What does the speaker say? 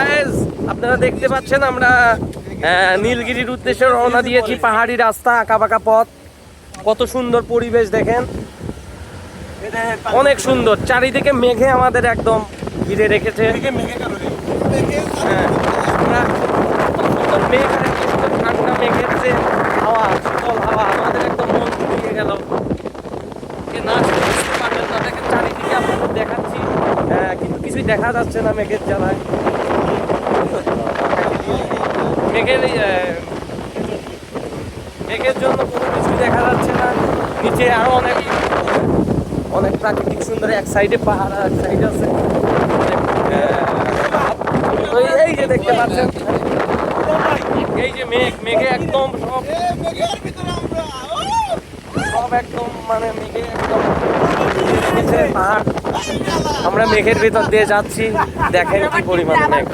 Guys, আপনারা দেখতে পাচ্ছেন আমরা নীলগিরির উদ্দেশ্যে রওনা দিয়েছি। পাহাড়ি রাস্তা, আঁকাবাঁকা পথ, কত সুন্দর পরিবেশ দেখেন, অনেক সুন্দর। চারিদিকে মেঘে আমাদের একদম ঘিরে রেখেছে। হ্যাঁ, আমরা মেঘ আর এত সুন্দর ঠান্ডা মেঘের যে হাওয়া, শীতল হাওয়া আমাদের একদম মন জুড়িয়ে গেল। না বুঝতে পারবেন না, দেখেন চারিদিকে আপনাদের দেখাচ্ছি, কিন্তু কিছুই দেখা যাচ্ছে না মেঘের জ্বালায়। মেঘের জন্য কোনো কিছুই দেখা যাচ্ছে না। নিচে আরো অনেক অনেক প্রাকৃতিক সুন্দর, এক সাইডে পাহাড় আর এক সাইডে আছে এই যে দেখতে পাচ্ছেন, এই যে মেঘে একদম সব একদম মানে মেঘে একদম পাহাড়। আমরা মেঘের ভিতর দিয়ে যাচ্ছি, দেখেন কি পরিমাণে মেঘ।